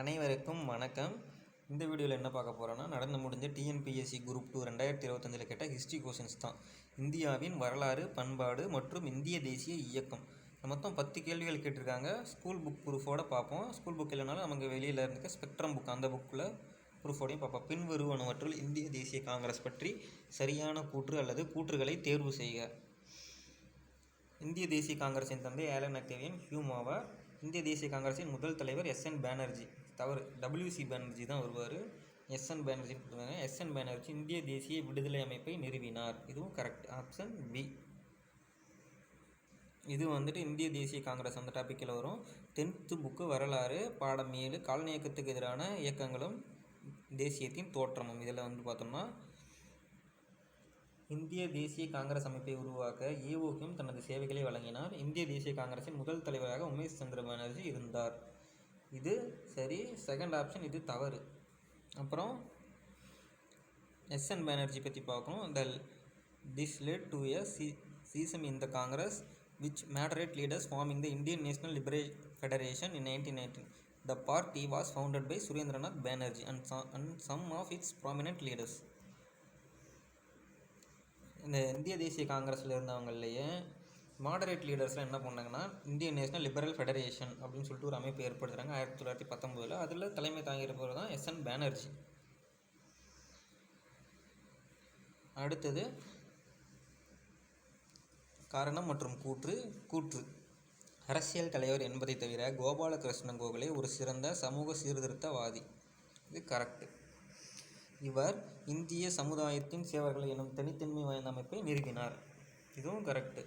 அனைவருக்கும் வணக்கம். இந்த வீடியோவில் என்ன பார்க்க போகிறோன்னா, நடந்து முடிஞ்ச டிஎன்பிஎஸ்சி குரூப் 2 2025 கேட்ட ஹிஸ்ட்ரி கொஷின்ஸ் தான். இந்தியாவின் வரலாறு, பண்பாடு மற்றும் இந்திய தேசிய இயக்கம். மொத்தம் 10 கேள்விகள் கேட்டிருக்காங்க. ஸ்கூல் புக் ப்ரூஃபோடு பார்ப்போம். ஸ்கூல் புக் இல்லைனாலும் நமக்கு வெளியில் இருக்க ஸ்பெக்ட்ரம் புக், அந்த புக்கில் ப்ரூஃபோடையும் பார்ப்போம். பின்வருவனவற்றுள் இந்திய தேசிய காங்கிரஸ் பற்றி சரியான கூற்று அல்லது கூற்றுகளை தேர்வு செய்க. இந்திய தேசிய காங்கிரஸின் தந்தை ஆலன் அக்டேவியன் ஹியூம் ஆவார். இந்திய தேசிய காங்கிரஸின் முதல் தலைவர் எஸ்என் பானர்ஜி. தவறு, WC பானர்ஜி தான் வருவார். எஸ்என் பானர்ஜி கொடுத்துருக்காங்க. எஸ்என் பானர்ஜி இந்திய தேசிய விடுதலை அமைப்பை நிறுவினார். இதுவும் கரெக்ட், ஆப்ஷன் பி. இது இந்திய தேசிய காங்கிரஸ் அந்த டாப்பிக்கில் வரும். 10th புக்கு வரலாறு, பாடம் 7 காலனி இயக்கத்துக்கு எதிரான இயக்கங்களும் தேசியத்தின் தோற்றமும். இதில் பார்த்தோம்னா, இந்திய தேசிய காங்கிரஸ் அமைப்பை உருவாக்க ஏஓஹிம் தனது சேவைகளை வழங்கினார். இந்திய தேசிய காங்கிரஸின் முதல் தலைவராக உமேஷ் சந்திர பானர்ஜி இருந்தார். இது சரி. செகண்ட் ஆப்ஷன் இது தவறு. அப்புறம் எஸ்என் பானர்ஜி பற்றி பார்க்கணும். This led to a schism in the Congress which moderate leaders forming the Indian National Liberation Federation in 1919. The party was founded by Surendranath Banerjee and some of its prominent leaders. இந்த இந்திய தேசிய காங்கிரஸில் இருந்தவங்களையே moderate லீடர்ஸ்லாம் என்ன பண்ணாங்கன்னா, Indian national liberal federation அப்படின்னு சொல்லிட்டு ஒரு அமைப்பு ஏற்படுத்துகிறாங்க 1919. அதில் தலைமை தாங்கியிருப்பவர் தான் எஸ்என் பானர்ஜி. அடுத்தது காரணம் மற்றும் கூற்று. அரசியல் தலைவர் என்பதை தவிர கோபாலகிருஷ்ண கோகலே ஒரு சிறந்த சமூக சீர்திருத்தவாதி. இது கரெக்டு. இவர் இந்திய சமுதாயத்தின் சேவர்கள் எனும் தனித்தன்மை வாய்ந்த அமைப்பை நிறுவினார். இதுவும் கரெக்டு.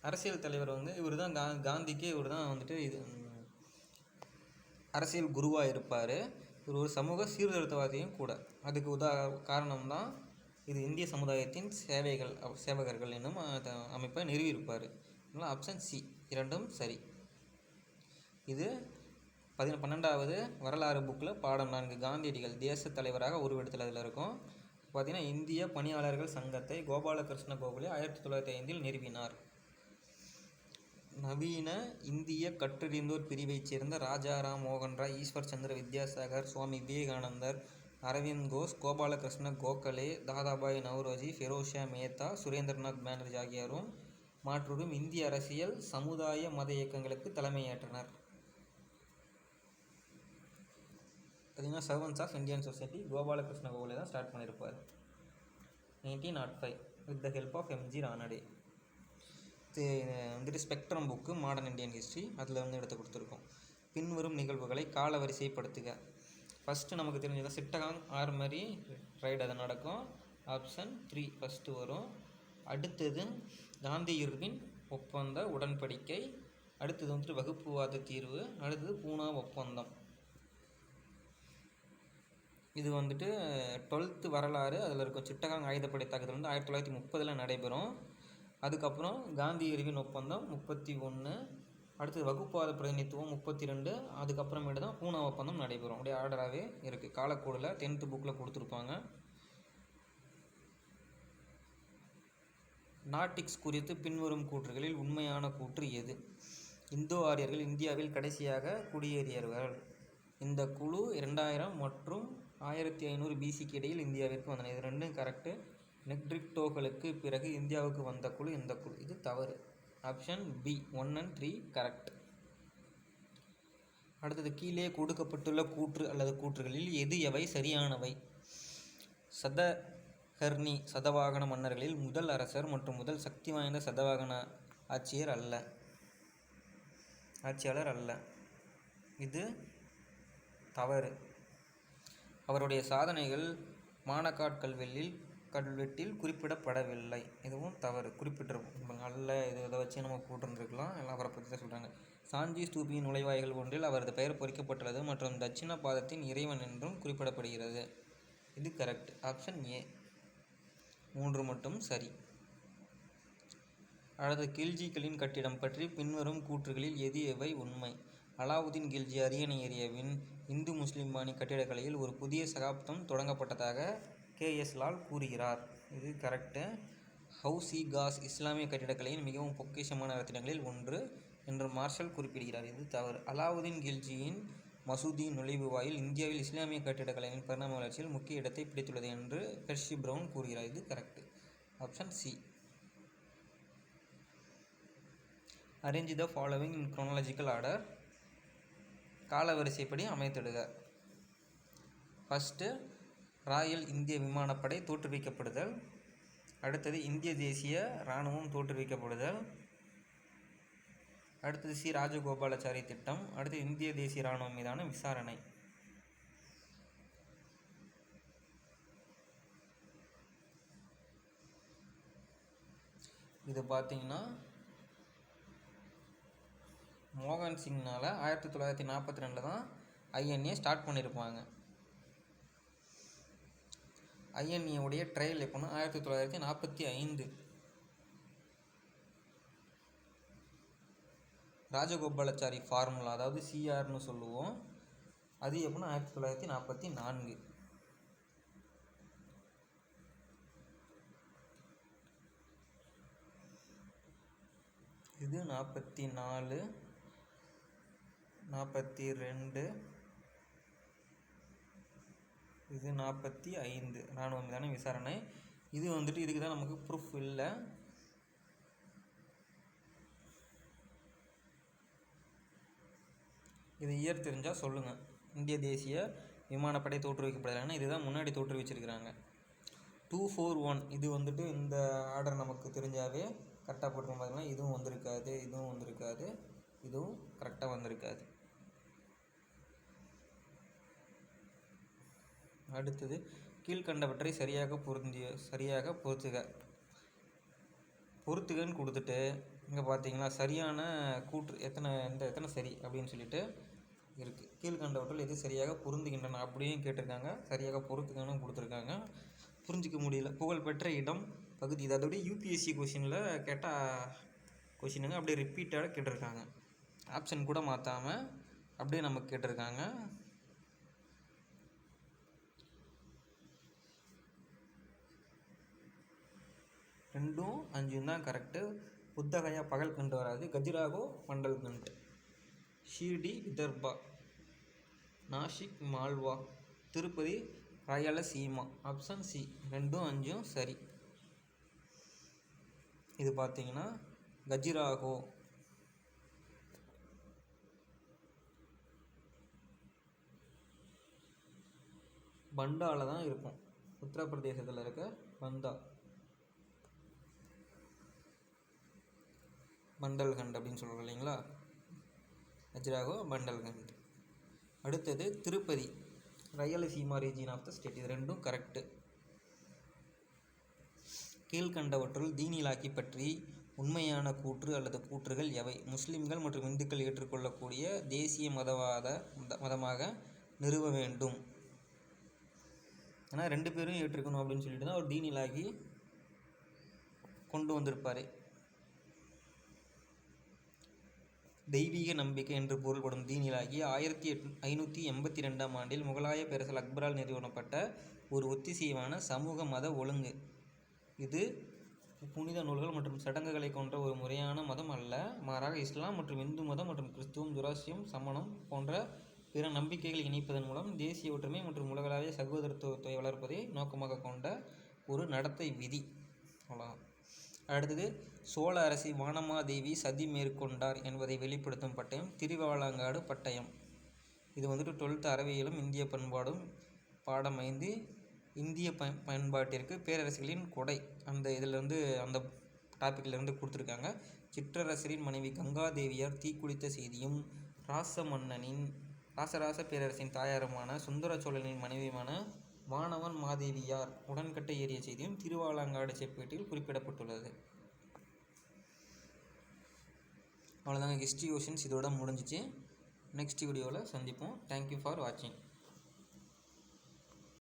அரசியல் தலைவர் இவர் தான் காந்திக்கு இவர் தான் இது அரசியல் குருவாக இருப்பார். இவர் ஒரு சமூக சீர்திருத்தவாதியும் கூட. அதுக்கு காரணம்தான் இது இந்திய சமுதாயத்தின் சேவகர்கள் என்னும் அமைப்பை நிறுவியிருப்பார். அதனால் ஆப்ஷன் சி இரண்டும் சரி. இது 12வது வரலாறு புக்கில் பாடம் 4 காந்தியடிகள் தேச தலைவராக உருவெடுத்தல் அதில் இருக்கும். பார்த்திங்கன்னா, இந்திய பணியாளர்கள் சங்கத்தை கோபாலகிருஷ்ண கோகலே 1905 நிறுவினார். நவீன இந்திய கற்றறிந்தோர் பிரிவைச் சேர்ந்த ராஜாராம் மோகன் ராய், ஈஸ்வர் சந்திர வித்யாசாகர், சுவாமி விவேகானந்தர், அரவிந்த் கோஷ், கோபாலகிருஷ்ண கோகலே, தாதாபாய் நவ்ரோஜி, ஃபெரோஷா மேத்தா, சுரேந்திரநாத் பானர்ஜி ஆகியோரும் மாற்றூரும் இந்திய அரசியல், சமுதாய, மத இயக்கங்களுக்கு தலைமையேற்றனர். பார்த்திங்கன்னா, servants of Indian society Gopalakrishna Gokhale தான் ஸ்டார்ட் பண்ணியிருப்பார் 1905 with the help of MG Ranade. Spectrum book modern Indian history அதில் எடுத்து கொடுத்துருக்கோம். பின்வரும் நிகழ்வுகளை கால வரிசைப்படுத்துக. ஃபஸ்ட்டு நமக்கு தெரிஞ்சது சிட்டகாங் ஆர்மரி ரைடு அது நடக்கும். ஆப்ஷன் 3 ஃபஸ்ட்டு வரும். அடுத்தது காந்தி இர்வின் ஒப்பந்த உடன்படிக்கை. அடுத்தது வகுப்புவாத தீர்வு. அடுத்தது பூனா ஒப்பந்தம். இது 12th வரலாறு அதில் இருக்கும். சிட்டகாங் ஆயுதப்படை தாக்குதல் 1930 நடைபெறும். அதுக்கப்புறம் காந்தி இர்வின் ஒப்பந்தம் 31. அடுத்தது வகுப்புவாத பிரதிநிதித்துவம் 32. அதுக்கப்புறமேட்டு தான் பூனா ஒப்பந்தம் நடைபெறும். அப்படியே ஆர்டராகவே இருக்குது. காலக்கோடில் 10th புக்கில் கொடுத்துருப்பாங்க. நாட்டிக்ஸ் குறித்து பின்வரும் கூற்றுகளில் உண்மையான கூற்று எது? இந்தோ ஆரியர்கள் இந்தியாவில் கடைசியாக குடியேறியவர்கள். இந்த குழு 2000 மற்றும் 1500 BCக்கு இடையில் இந்தியாவிற்கு வந்தனர். இது ரெண்டும் கரெக்டு. நெக்ரிட்டோக்களுக்கு பிறகு இந்தியாவுக்கு வந்த குழு இந்த குழு. இது தவறு. Option B 1 and 3 correct. அடுத்தது கீழே கொடுக்கப்பட்டுள்ள கூற்று அல்லது கூற்றுகளில் எவை சரியானவை? சதகர்ணி சதவாகன மன்னர்களில் முதல் அரசர் மற்றும் முதல் சக்தி வாய்ந்த சதவாகன ஆட்சியாளர் அல்ல. இது தவறு. அவருடைய சாதனைகள் மானக்காட் கல்வெட்டில் குறிப்பிடப்படவில்லை. இதுவும் தவறு. குறிப்பிட்டிருப்போம் அல்ல. இதை வச்சு நம்ம போட்டுருந்துருக்கலாம். எல்லாம் அவரை பற்றி தான் சொல்கிறாங்க. சாஞ்சி ஸ்தூபியின் நுழைவாய்கள் ஒன்றில் அவரது பெயர் பொறிக்கப்பட்டுள்ளது மற்றும் தட்சிண பாதத்தின் இறைவன் என்றும் குறிப்பிடப்படுகிறது. இது கரெக்ட். ஆப்ஷன் ஏ 3 மட்டும் சரி. அடுத்து கில்ஜிகளின் கட்டிடம் பற்றி பின்வரும் கூற்றுகளில் எவை உண்மை? அலாவுதீன் கில்ஜி அரியணை ஏறியபின் இந்து முஸ்லிம் பாணி கட்டிடக்கலையில் ஒரு புதிய சகாப்தம் தொடங்கப்பட்டதாக KS லால் கூறுகிறார். இது கரெக்டு. ஹவுசி காஸ் இஸ்லாமிய கட்டிடக்கலையின் மிகவும் பொக்கிஷமான ரத்தினங்களில் ஒன்று என்று மார்ஷல் குறிப்பிடுகிறார். இது தவறு. அலாவுதீன் கில்ஜியின் மசூதியின் நுழைவு வாயில் இந்தியாவில் இஸ்லாமிய கட்டிடக்கலையின் பரிணாம வளர்ச்சியில் முக்கிய இடத்தை பிடித்துள்ளது என்று ஹெர்ஷி பிரவுன் கூறுகிறார். இது correct. Option C. Arrange the following in chronological order. காலவரிசைப்படி அமைத்திடுக. ஃபஸ்ட்டு ராயல் இந்திய விமானப்படை தோற்றுவிக்கப்படுதல். அடுத்தது இந்திய தேசிய இராணுவம் தோற்றுவிக்கப்படுதல். அடுத்தது சி. ராஜகோபாலாச்சாரி திட்டம். அடுத்து இந்திய தேசிய இராணுவம் மீதான விசாரணை. இது பார்த்தீங்கன்னா மோகன் சிங்னால் 1942 தான் ஐஎன்ஏ ஸ்டார்ட் பண்ணியிருப்பாங்க. ஐஎன்ஏவுடைய ட்ரையல் எப்போன்னா 1945. ராஜகோபாலாச்சாரி ஃபார்முலா, அதாவது சிஆர்னு சொல்லுவோம், அது எப்போன்னா 1944. இது 44, 42, இது 45 இராணுவம் மீதான விசாரணை. இது வந்துட்டு இதுக்கு தான் நமக்கு ப்ரூஃப் இல்லை. இது இயர் தெரிஞ்சால் சொல்லுங்கள். இந்திய தேசிய விமானப்படை தோற்றுவிக்கப்படுறாங்கன்னா இதுதான் முன்னாடி தோற்றுவிச்சிருக்கிறாங்க. 241 இது வந்துட்டு இந்த ஆர்டர் நமக்கு தெரிஞ்சாவே கரெக்டாக போட்டுருக்கோம். பார்த்தீங்கன்னா இதுவும் வந்திருக்காது, இதுவும் வந்திருக்காது, இதுவும் கரெக்டாக வந்திருக்காது. அடுத்தது கீழ்கண்டவற்றை சரியாக பொறுத்துகன்னு கொடுத்துட்டு இங்கே பார்த்தீங்கன்னா சரியான கூற்று எத்தனை சரி அப்படின்னு சொல்லிட்டு இருக்குது. கீழ்கண்டவற்றில் எது சரியாக பொருந்துகின்றன அப்படியும் கேட்டிருக்காங்க, சரியாக பொறுத்துக்கன்னு கொடுத்துருக்காங்க. புரிஞ்சிக்க முடியல. புகழ்பெற்ற இடம் பகுதி, இதோட யூபிஎஸ்சி கொஷினில் கேட்டால் கொஷினுங்க அப்படியே ரிப்பீட்டாக கேட்டிருக்காங்க. ஆப்ஷன் கூட மாற்றாமல் அப்படியே நமக்கு கேட்டிருக்காங்க. ரெண்டும் 5 தான் கரெக்டு. புத்தகயா பகல்கண்டு வராது. கஜுராஹோ மண்டல்கண்ட். ஷீர்டி விதர்பா. நாசிக் மால்வா. திருப்பதி ராயலசீமா. Option C. 2, 5 சரி. இது பார்த்தீங்கன்னா கஜுராஹோ. பண்டாவில் தான் இருக்கும். உத்தரப்பிரதேசத்தில் இருக்க பண்டா. பண்டல்கண்ட் அப்படின்னு சொல்கிறோம் இல்லைங்களா, கஜுராஹோ பண்டல்கண்ட். அடுத்தது Tirupati Rayalaseema region of the state. இது ரெண்டும் கரெக்டு. கீழ்கண்டவற்றுள் தீன் இலாகி பற்றி உண்மையான கூற்று அல்லது கூற்றுகள் எவை? முஸ்லிம்கள் மற்றும் இந்துக்கள் ஏற்றுக்கொள்ளக்கூடிய தேசிய மதமாக நிறுவ வேண்டும். ஏன்னா 2 பேரும் ஏற்றுக்கணும் அப்படின்னு சொல்லிட்டு தான் அவர் தீன் இலாகி கொண்டு வந்திருப்பார். தெய்வீக நம்பிக்கை என்று பொருள்படும் தீன் இலாகி 1582ஆம் ஆண்டில் முகலாய பேரரசர் அக்பரால் நிறுவனப்பட்ட ஒரு ஒத்திசைவான சமூக மத ஒழுங்கு. இது புனித நூல்கள் மற்றும் சடங்குகளை கொண்ட ஒரு முறையான மதம் அல்ல. மாறாக இஸ்லாம் மற்றும் இந்து மதம் மற்றும் கிறிஸ்துவம், ஜுராசியம், சமணம் போன்ற பிற நம்பிக்கைகளை இணைப்பதன் மூலம் தேசிய ஒற்றுமை மற்றும் உலகளாவிய சகோதரத்துவத்தை வளர்ப்பதை நோக்கமாக கொண்ட ஒரு நடத்தை விதி. அவ்வளோதான். அடுத்தது சோழ அரசி வானமாதேவி சதி மேற்கொண்டார் என்பதை வெளிப்படுத்தும் பட்டயம் திருவாலங்காடு பட்டயம். இது வந்துட்டு 12th அறிவியலும் இந்திய பண்பாடும் பாடம் 5 இந்திய பயன்பாட்டிற்கு பேரரசுகளின் கொடை அந்த இதிலேருந்து அந்த டாப்பிக்லேருந்து கொடுத்துருக்காங்க. சிற்றரசரின் மனைவி கங்காதேவியார் தீக்குளித்த செய்தியும் ராசராச பேரரசின் தாயாருமான சுந்தர சோழனின் மனைவியுமான வானவன் மாதேவியார் உடன்கட்டை ஏறிய செய்தியும் திருவாலங்காடு செப்பேட்டில் குறிப்பிடப்பட்டுள்ளது. அவ்வளோதாங்க ஹிஸ்ட்ரி கொஷின்ஸ் இதோட முடிஞ்சிச்சு. நெக்ஸ்ட் வீடியோவில் சந்திப்போம். தேங்க்யூ ஃபார் வாட்சிங்.